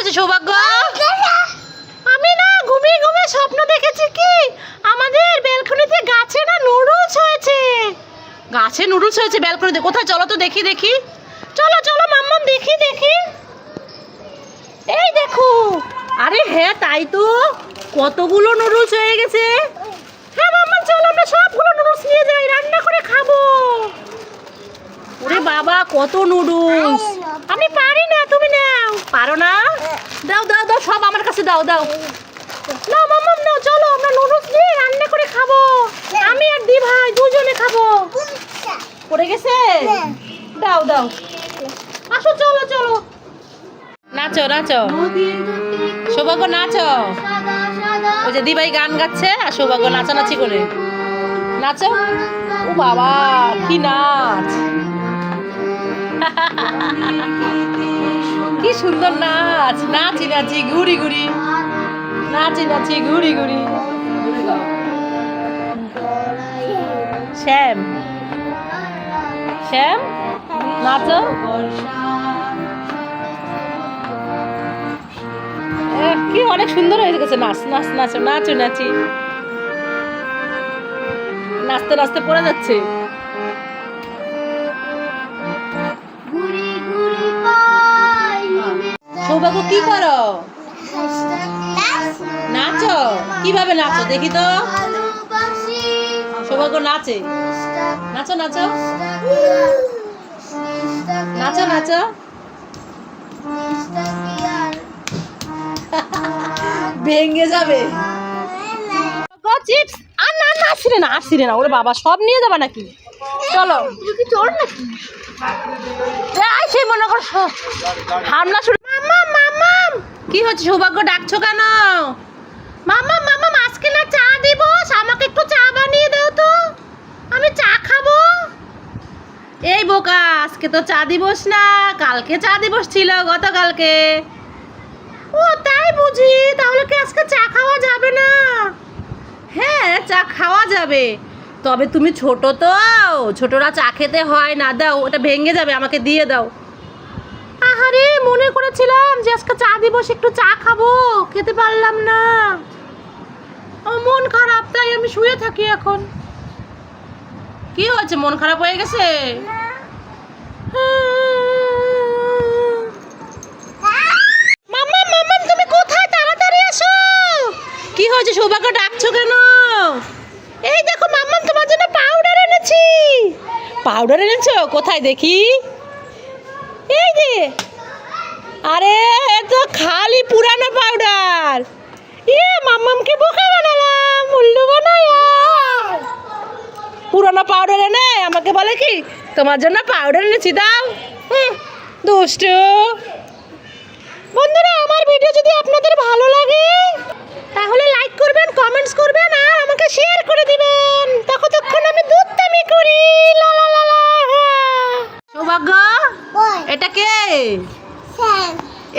হয়েছে সৌভাগ্য? আমি না ঘুমিয়ে ঘুমিয়ে স্বপ্ন দেখেছি কি আমাদের ব্যালকনিতে গাছে না নুডলস হয়েছে। গাছে নুডলস হয়েছে ব্যালকনিতে। কোথায় চলো তো দেখি দেখি। চলো চলো মাম্মাম দেখি দেখি। এই দেখো। আরে হ্যাঁ তাই তো, কতগুলো নুডলস হয়ে গেছে। হ্যাঁ মাম্মাম চলো আমরা সবগুলো নুডলস নিয়ে যাই, রান্না করে খাবো। ওরে বাবা কত নুডলস। আমি পারি না, তুমি নাও। পারো না? দাও দাও দাও, সব আমার কাছে দাও দাও। নাও মাম্মাম নাও, চলো আমরা নুডলস নিয়ে রান্না করে খাবো। আমি আর দি ভাই দুজনে খাবো। পড়ে গেছে? দাও দাও, আসো চলো চলো। নাচো নাচো সৌভাগ্য, নাচো। ওই যে দি ভাই গান গাচ্ছে আর সৌভাগ্য নাচানাচি করে। নাচো। ও বাবা কি নাচ, কি সুন্দর নাচ। নাচি নাচি ঘুরি ঘুরি, নাচি নাচি ঘুরি ঘুরি। শ্যাম শ্যাম নাচো। কি অনেক সুন্দর হয়ে গেছে নাচ। নাচ নাচো নাচো নাচি। নাচতে নাচতে পড়ে যাচ্ছে। সৌভাগ্য কি করো? নাচো। কিভাবে নাচো দেখি তো। সৌভাগ্য নাচে। নাচো নাচো নাচো নাচো। ভেঙে যাবে চিপস। আর না না আসিরে না, আসিরে না। ওরে বাবা সব নিয়ে যাবে নাকি? চলো। চোর নাকি? সেই মনে করছো হামলা শুরু। মাম্মাম মাম্মাম কি হচ্ছে? সৌভাগ্য ডাকছো কেন? মাম্মাম মাম্মাম আজকে না চা দিবস, আমাকে একটু চা বানিয়ে দাও তো, আমি চা খাবো। এই বোকা, আজকে তো চা দিবস না, কালকে চা দিবস ছিল, গতকালকে। ও তাই বুঝি, তাহলে কি আজকে চা খাওয়া যাবে না? হ্যাঁ চা খাওয়া যাবে, তবে তুমি ছোট তো, ছোটরা চা খেতে হয় না। দাও, ওটা ভেঙে যাবে, আমাকে দিয়ে দাও। আহারে মনে করেছিলাম যে আজকে চা দিবস, একটু চা খাবো, খেতে পারলাম না। আমার মন খারাপ, তাই আমি শুয়ে থাকি এখন। কি হয়েছে, মন খারাপ হয়ে গেছে? মাম্মা মাম্মা তুমি কোথায়? তাড়াতাড়ি আসো। কি হয়েছে সৌভাগ্য, ডাকছো কেন? এই দেখো মাম্মাম তোমার জন্য পাউডার এনেছি। পাউডার এনেছো? কোথায় দেখি। এই যে, আরে এ তো খালি পুরানো পাউডার। মাম্মামকে বোকা বানালাম, উল্লু বানায়া। পুরানো পাউডার এনে আমাকে বলে কি তোমার জন্য পাউডার এনেছি, দাও। দুষ্টু। বন্ধুরা আমার ভিডিও যদি আপনাদের ভালো লাগে তাহলে লাইক করবেন, কমেন্টস করবেন আর আমাকে শেয়ার করে দিবেন। ততক্ষণ আমি দুধটামি করি। লা লা লা লা। সৌভাগ্য এটা কে?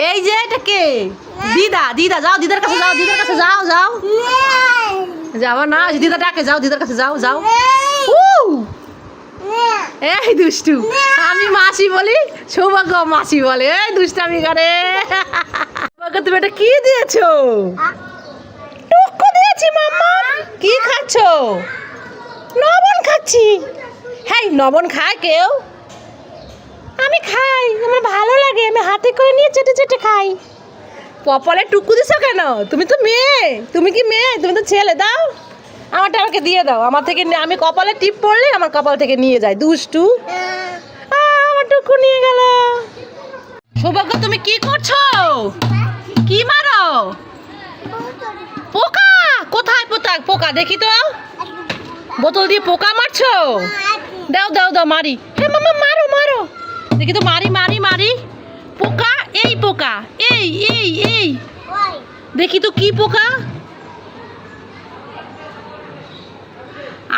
এই যে এটা কে? দিদা। দিদা যাও, দিদার কাছে যাও, দিদার কাছে যাও। যাও যাও না, দিদা ডাকে, যাও দিদার কাছে যাও। যাও। এই দুষ্টু, আমি মাসি বলি, সৌভাগ্য মাসি বলে। এই দুষ্টামি করে। সৌভাগ্য তুমি এটা কি দিয়েছো? টুকু দিয়েছি মাম্মা। কি খাচ্ছো? লবণ খাচ্ছি। হ্যাঁ লবণ খায় কেউ? আমি খাই, আমার ভালো লাগে, আমি হাতে করে নিয়ে চেটে চেটে খাই। কপালে টুকু দিছো কেন? তুমি তো মেয়ে। তুমি কি মেয়ে? তুমি তো ছেলে। দাও আমারটা, আমাকে দিয়ে দাও। আমার থেকে আমি কপালে টিপ পড়লে আমার কপাল থেকে নিয়ে যায়। দুষ্টু, আমার টুকু নিয়ে গেল। সৌভাগ্য তুমি কি করছো? কি মারো? পোকা? কোথায় পোকা দেখি তো। বোতল দিয়ে পোকা মারছো? দাও দাও দাও, মারি। হ্যাঁ মামা মারো মারো, দেখি তো। মারি মারি মারি। পোকা, এই পোকা, এই এই এই দেখি তো কি পোকা।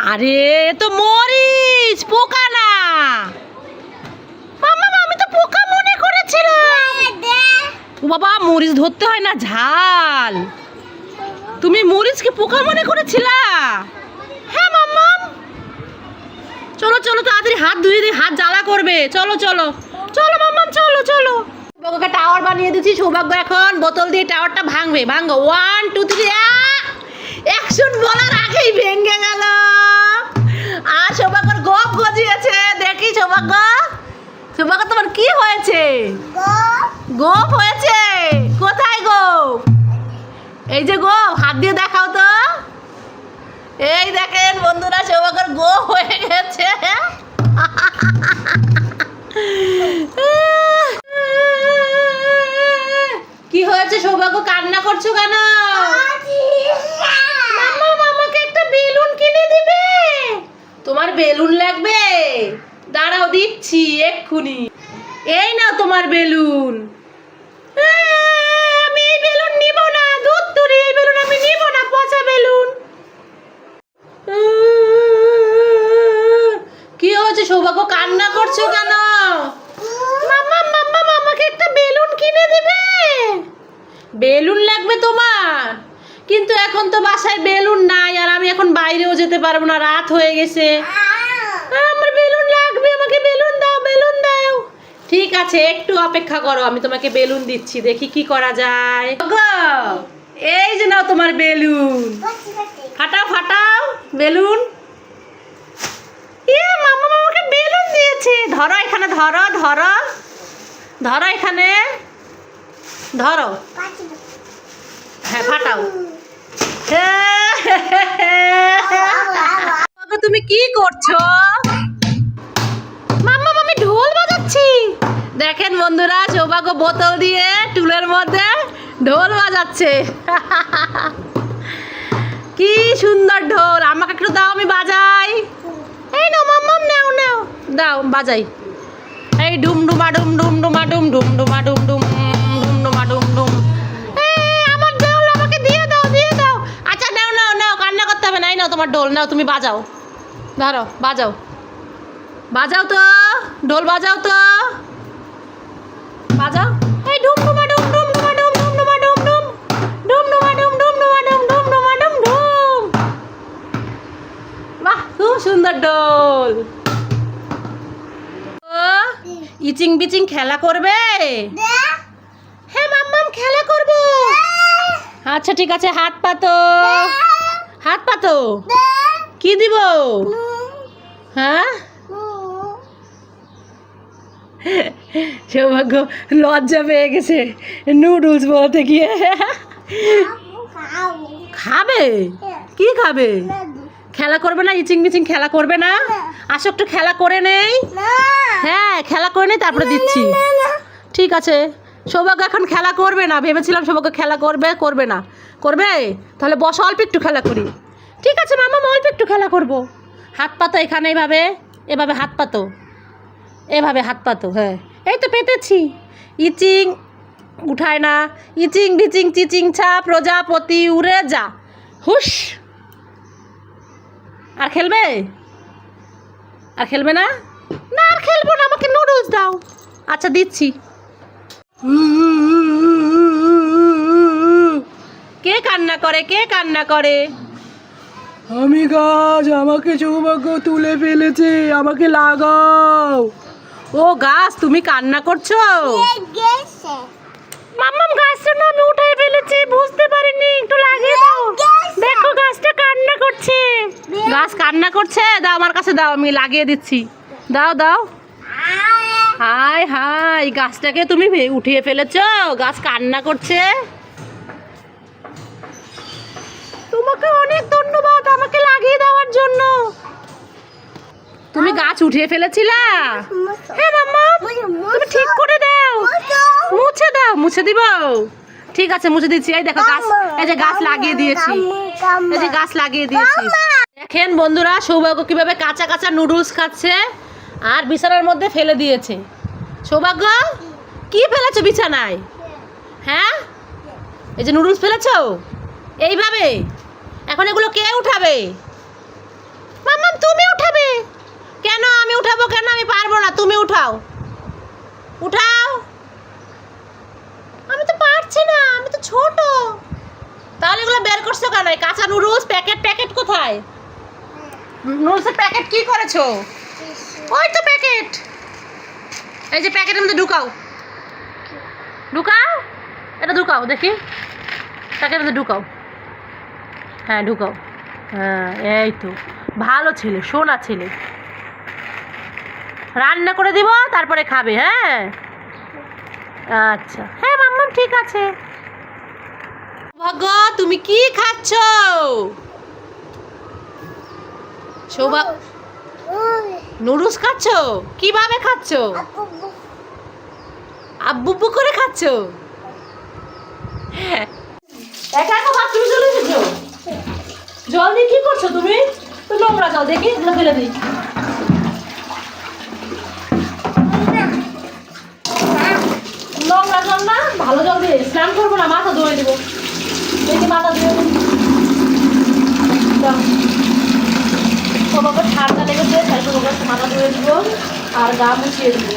আরে তো মরিচ, পোকা না। মামা আমি তো পোকা মনে করেছিলাম। ও বাবা, মরিচ ধরতে হয় না, ঝাল। তুমি মরিচকে পোকা মনে করেছিলা? হ্যাঁ মাম্মাম চলো চলো তাড়াতাড়ি হাত ধুয়ে দিই, হাত জ্বালা করবে। চলো চলো চলো মাম্মাম, চলো চলো। টাওয়ার বানিয়ে দিচ্ছি। সৌভাগ্য এখন বোতল দিয়ে টাওয়ারটা ভাঙবে। ভাঙো, 1 2 3। অ্যাকশন বলার আগেই ভেঙে গেল। আর সৌভাগ্যর গোপ গজিয়েছে। দেখি সৌভাগ্য, সৌভাগ্য তোমার কি হয়েছে? গোপ হয়েছে। কোথায় গোপ? এই যে গোপ, হাত দিয়ে দেখাও তো। এই দেখেন বন্ধুরা, সৌভাগ্যর গোপ হয়ে গেছে। কি হয়েছে সৌভাগ্য, কান্না করছো কেন? মাম্মা, আমাকে একটা বেলুন কিনে দিবে? তোমার বেলুন লাগবে? দাঁড়াও, দিচ্ছি এক্ষুনি। এই নাও তোমার বেলুন। আমি এই বেলুন নিব না, দুধ তুরি, এই বেলুন আমি নিব না, পচা বেলুন। কি হয়েছে সৌভাগ্য, কান্না করছো কেন? মাম্মা, আমাকে একটা বেলুন কিনে দিবে? বেলুন লাগবে তোমার? কিন্তু এখন তো বাসায় বেলুন নাই, আর আমি এখন বাইরেও যেতে পারবো না, রাত হয়ে গেছে। আমার বেলুন লাগবে, আমাকে বেলুন দাও, বেলুন দাও। ঠিক আছে, একটু অপেক্ষা করো, আমি তোমাকে বেলুন দিচ্ছি। দেখি কি করা যায়। এই যে নাও তোমার বেলুন। ফাটাও ফাটাও বেলুন। মাম্মা আমাকে বেলুন দিয়েছে। ধরো এখানে, ধরো ধরো ধরো, এখানে ধরো। হ্যাঁ, ফাটাও। তুমি কি করছো? মাম্মা, আমি ঢোল বাজাচ্ছি। দেখেন বন্ধুরা, সৌভাগ্য বোতল দিয়ে টুলের মধ্যে ঢোল বাজাচ্ছে। কি সুন্দর ঢোল, আমাকে একটু দাও, আমি বাজাই। এই নাও মাম্মা, নাও নাও, দাও বাজাই। এই ডুম ডুমা ডুম ডুম ডুমা ডুম ডুম ডুমা ডুম ডুম ডুম ডুমা ডুম ডুম। আমার ঢোল আমাকে দিয়ে দাও, দিয়ে দাও। আচ্ছা নাও নাও নাও, কান্না করতে হবে না। এই নাও তোমার ঢোল, নাও তুমি বাজাও। ধরো, বাজাও, বাজাও তো, ঢোল বাজাও তো, বাজাও। এই ডুম ডুমা ডুম ডুম ডুমা ডুম ডুম ডুমা ডুম ডুম ডুম ডুমা ডুম ডুম ডুমা ডুম ডুম ডুমা ডুম ডুম। বাহ, খুব সুন্দর ঢোল। ইচিং বিচিং খেলা করবে? হ্যাঁ মাম্মাম, খেলা করবো। আচ্ছা ঠিক আছে, হাত পাতো, হাত পাতো। কি দিব? হ্যাঁ, সৌভাগ্য লজ্জা পেয়ে গেছে নুডলস বলতে গিয়ে। খাবে? কি খাবে? খেলা করবে না? ইচিং বিচিং খেলা করবে না? আসো একটু খেলা করে নেই। হ্যাঁ, খেলা করে নেই, তারপরে দিচ্ছি। ঠিক আছে, সৌভাগ্য এখন খেলা করবে না। ভেবেছিলাম সৌভাগ্য খেলা করবে, করবে না। করবে? তাহলে বসো, অল্প একটু খেলা করি। ঠিক আছে মামা, অল্প একটু খেলা করবো। হাত পাতো এখানে, এইভাবে, এভাবে হাত পাতো, এভাবে হাত পাতো। হ্যাঁ, এই তো পেতেছি। ইচিং উঠায় না। ইচিং বিচিং চিচিং ছা, প্রজাপতি উড়ে যা। হুশ। আর খেলবে? আর খেলবে না? না, আর খেলবো না, আমাকে নুডলস দাও। আচ্ছা দিচ্ছি। কে কান্না করে, কে কান্না করে? আমি গাছ, আমাকে সৌভাগ্য তুলে ফেলেছে, আমাকে লাগাও। ও গাছ, তুমি কান্না করছো? মাম্মাম, গাছটা না আমি উঠাই ফেলেছি, বুঝতে পারিনি, একটু লাগিয়ে দাও। দেখো গাছটা কান্না করছে। গাছ কান্না করছে? দাও আমার কাছে, দাও, আমি লাগিয়ে দিচ্ছি। দাও দাও। হাই হাই, গাছটাকে তুমি উঠিয়ে ফেলেছো, গাছ কান্না করছে। তোমাকে অনেক ধন্যবাদ আমাকে লাগিয়ে দেওয়ার জন্য। তুমি গাছ উঠিয়ে ফেলেছিলা? হ্যাঁ মাম্মা, তুমি ঠিক করে দাও, মুছে দাও। মুছে দিব? ঠিক আছে, মুছে দিচ্ছি। এই দেখো গাছ, এই যে গাছ লাগিয়ে দিয়েছি, এই যে গাছ লাগিয়ে দিয়েছি। দেখেন বন্ধুরা, সৌভাগ্য কিভাবে কাঁচা কাঁচা নুডলস খাচ্ছে আর বিছানার মধ্যে ফেলে দিয়েছে। সৌভাগ্য, কি ফেলেছো বিছানায়? হ্যাঁ, এই যে নুডলস ফেলেছো এইভাবে। এখন এগুলো কে উঠাবে? মাম্মাম, তুমি উঠাবে। কেন আমি উঠাবো? কেন? আমি পারবো না, তুমি উঠাও, উঠাও। আমি তো পারছি না, আমি তো ছোট। তাহলে এগুলো বের করছো কেন? কাঁচা নুডলস প্যাকেট, প্যাকেট কোথায়? নুডলসের প্যাকেট কি করেছো? ওই তো প্যাকেট, এই যে প্যাকেটের মধ্যে ঢুকাও। ঢুকাও, এটা ঢুকাও দেখি, তাকে ঢুকাও। হ্যাঁ ঢুকাও, হ্যাঁ এই তো ভালো ছেলে, সোনা ছেলে। রান্না করে দিব তারপরে খাবে। হ্যাঁ আচ্ছা, হ্যাঁ মাম্মাম ঠিক আছে। সৌভাগ্য তুমি কি খাচ্ছ? সৌভাগ্য নুডলস খাচ্ছ? কিভাবে খাচ্ছ? আব্বু করে খাচ্ছ? একা একা বাথরুমে চলে এসেছো? জল দিয়ে কি করছো তুমি? তো নোংরা জল দেখি, এগুলো ফেলে দিই। নোংরা জল না, ভালো জল দিয়ে স্নান করবো না, মাথা ধুয়ে দিব। দেখি মাথা ধুয়ে দিই। তোমাকে ঠান্ডা লেগেছে, তাই তোমাকে মাথা ধুয়ে দিব আর গা মুছিয়ে দিব।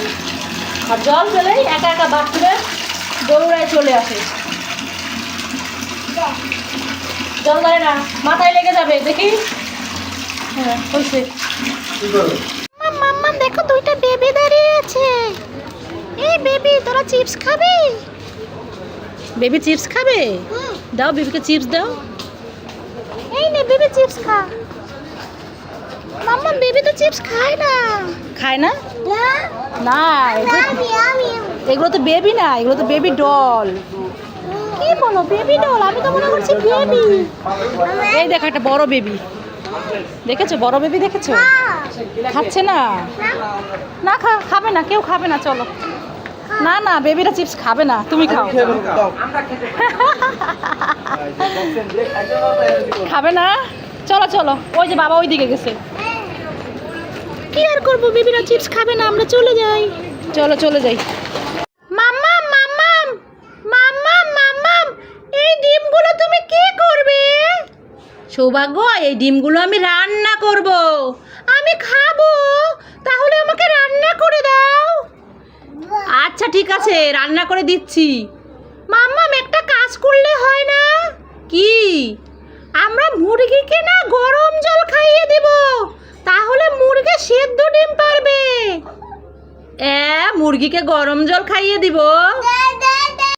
আর জল পেলেই একা একা বাথরুমে দৌড়ায় চলে আসে। জল ধরে না, মাথায় লেগে যাবে দেখি। হ্যাঁ হয়েছে। মাম্মা দেখো দুইটা বেবি দাঁড়িয়ে আছে। এই বেবি তোরা চিপস খাবি? বেবি চিপস খাবে? দাও বেবিকে চিপস দাও। এই নে বেবি চিপস খা। মাম্মা বেবি তো চিপস খায় না। খায় না? না এগুলো তো বেবি না, এগুলো তো বেবি ডল। কি বলো বেবি ডল? আমি তো মনে করছি বেবি। এই দেখো একটা বড় বেবি, দেখেছো? বড় বেবি দেখেছো? খাচ্ছে না, না খাবে না, কেউ খাবে না। চলো না না, বেবিরা চিপস খাবে না, তুমি খাও। খাবে না, চলো চলো। ওই যে বাবা ওই দিকে গেছে। কি আর করবো, বেবিরা চিপস খাবে না, আমরা চলে যাই। চলো চলে যাই। মাম্মাম মাম্মাম মাম্মাম মাম্মাম, এই ডিমগুলো তুমি কি করবে? সৌভাগ্য এই ডিমগুলো আমি রান্না করব, আমি খাবো, তাহলে আমাকে রান্না করে দাও। আচ্ছা ঠিক আছে, রান্না করে দিচ্ছি। মাম্মাম একটা কাজ করলে হয় না? কি? আমরা মুরগিকে না গরম জল খাইয়ে দেব, তাহলে মুরগি সেদ্ধ ডিম পারবে। মুরগিকে গরম জল খাইয়ে দিব?